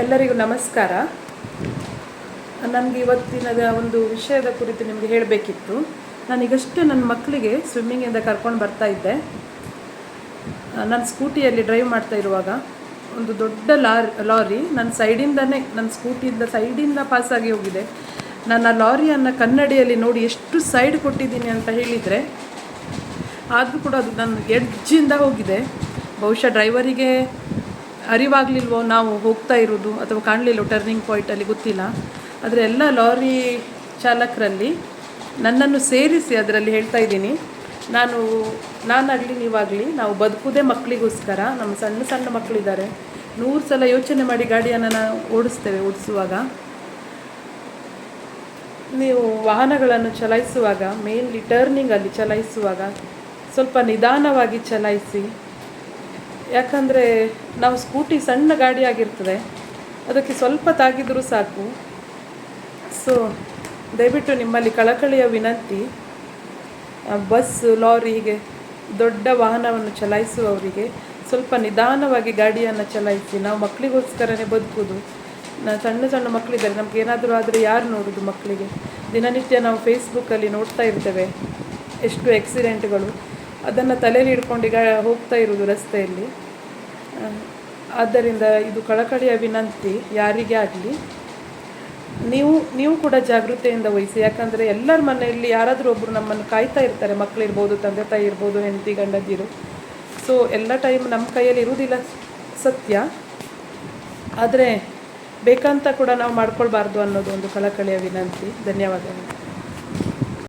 ಎಲ್ಲರಿಗೂ ನಮಸ್ಕಾರ. ನನಗೆ ಇವತ್ತಿನ ಒಂದು ವಿಷಯದ ಕುರಿತು ನಿಮಗೆ ಹೇಳಬೇಕಿತ್ತು. ನಾನೀಗಷ್ಟೇ ನನ್ನ ಮಕ್ಕಳಿಗೆ ಸ್ವಿಮ್ಮಿಂಗಿಂದ ಕರ್ಕೊಂಡು ಬರ್ತಾ ಇದ್ದೆ. ನಾನು ಸ್ಕೂಟಿಯಲ್ಲಿ ಡ್ರೈವ್ ಮಾಡ್ತಾ ಇರುವಾಗ ಒಂದು ದೊಡ್ಡ ಲಾರಿ ನನ್ನ ಸ್ಕೂಟಿಯಿಂದ ಸೈಡಿಂದ ಪಾಸಾಗಿ ಹೋಗಿದೆ. ನಾನು ಆ ಲಾರಿಯನ್ನು ಕನ್ನಡಿಯಲ್ಲಿ ನೋಡಿ ಎಷ್ಟು ಸೈಡ್ ಕೊಟ್ಟಿದ್ದೀನಿ ಅಂತ ಹೇಳಿದರೆ, ಆದರೂ ಕೂಡ ಅದು ನನ್ನ ಎಡ್ಜಿಂದ ಹೋಗಿದೆ. ಬಹುಶಃ ಡ್ರೈವರಿಗೆ ಅರಿವಾಗಲಿಲ್ವೋ ನಾವು ಹೋಗ್ತಾ ಇರೋದು, ಅಥವಾ ಕಾಣಲಿಲ್ಲವೋ ಟರ್ನಿಂಗ್ ಪಾಯಿಂಟಲ್ಲಿ, ಗೊತ್ತಿಲ್ಲ. ಆದರೆ ಎಲ್ಲ ಲಾರಿ ಚಾಲಕರಲ್ಲಿ ನನ್ನನ್ನು ಸೇರಿಸಿ ಅದರಲ್ಲಿ ಹೇಳ್ತಾ ಇದ್ದೀನಿ, ನಾನಾಗಲಿ ನೀವಾಗಲಿ ನಾವು ಬದುಕುವುದೇ ಮಕ್ಕಳಿಗೋಸ್ಕರ. ನಮ್ಮ ಸಣ್ಣ ಸಣ್ಣ ಮಕ್ಕಳಿದ್ದಾರೆ. 100 ಸಲ ಯೋಚನೆ ಮಾಡಿ ಗಾಡಿಯನ್ನು ನಾವು ಓಡಿಸುವಾಗ. ನೀವು ವಾಹನಗಳನ್ನು ಚಲಾಯಿಸುವಾಗ, ಮೇನ್ಲಿ ಟರ್ನಿಂಗಲ್ಲಿ ಚಲಾಯಿಸುವಾಗ ಸ್ವಲ್ಪ ನಿಧಾನವಾಗಿ ಚಲಾಯಿಸಿ. ಯಾಕಂದರೆ ನಾವು ಸ್ಕೂಟಿ ಸಣ್ಣ ಗಾಡಿ ಆಗಿರ್ತದೆ, ಅದಕ್ಕೆ ಸ್ವಲ್ಪ ತಾಗಿದರೂ ಸಾಕು. ಸೊ ದಯವಿಟ್ಟು ನಿಮ್ಮಲ್ಲಿ ಕಳಕಳಿಯ ವಿನಂತಿ, ಬಸ್, ಲಾರಿ, ಹೀಗೆ ದೊಡ್ಡ ವಾಹನವನ್ನು ಚಲಾಯಿಸುವವರಿಗೆ ಸ್ವಲ್ಪ ನಿಧಾನವಾಗಿ ಗಾಡಿಯನ್ನು ಚಲಾಯಿಸಿ. ನಾವು ಮಕ್ಕಳಿಗೋಸ್ಕರನೇ ಬದುಕೋದು. ಸಣ್ಣ ಸಣ್ಣ ಮಕ್ಕಳಿದ್ದಾರೆ, ನಮ್ಗೆ ಏನಾದರೂ ಆದರೆ ಯಾರು ನೋಡೋದು ಮಕ್ಕಳಿಗೆ? ದಿನನಿತ್ಯ ನಾವು ಫೇಸ್ಬುಕ್ಕಲ್ಲಿ ನೋಡ್ತಾ ಇರ್ತೇವೆ ಎಷ್ಟು ಆಕ್ಸಿಡೆಂಟ್ಗಳು. ಅದನ್ನು ತಲೆಯಲ್ಲಿ ಹಿಡ್ಕೊಂಡು ಹೋಗ್ತಾ ಇರೋದು ರಸ್ತೆಯಲ್ಲಿ. ಆದ್ದರಿಂದ ಇದು ಕಳಕಳಿಯ ವಿನಂತಿ, ಯಾರಿಗೇ ಆಗಲಿ, ನೀವು ಕೂಡ ಜಾಗೃತೆಯಿಂದ ವಹಿಸಿ. ಯಾಕಂದರೆ ಎಲ್ಲರ ಮನೆಯಲ್ಲಿ ಯಾರಾದರೂ ಒಬ್ಬರು ನಮ್ಮನ್ನು ಕಾಯ್ತಾ ಇರ್ತಾರೆ. ಮಕ್ಕಳಿರ್ಬೋದು, ತಂದೆ ತಾಯಿ ಇರ್ಬೋದು, ಹೆಂಡತಿ ಗಂಡಂದಿರು. ಸೊ ಎಲ್ಲ ಟೈಮ್ ನಮ್ಮ ಕೈಯಲ್ಲಿ ಇರುವುದಿಲ್ಲ, ಸತ್ಯ. ಆದರೆ ಬೇಕಂತ ಕೂಡ ನಾವು ಮಾಡ್ಕೊಳ್ಬಾರ್ದು ಅನ್ನೋದು ಒಂದು ಕಳಕಳಿಯ ವಿನಂತಿ. ಧನ್ಯವಾದಗಳು.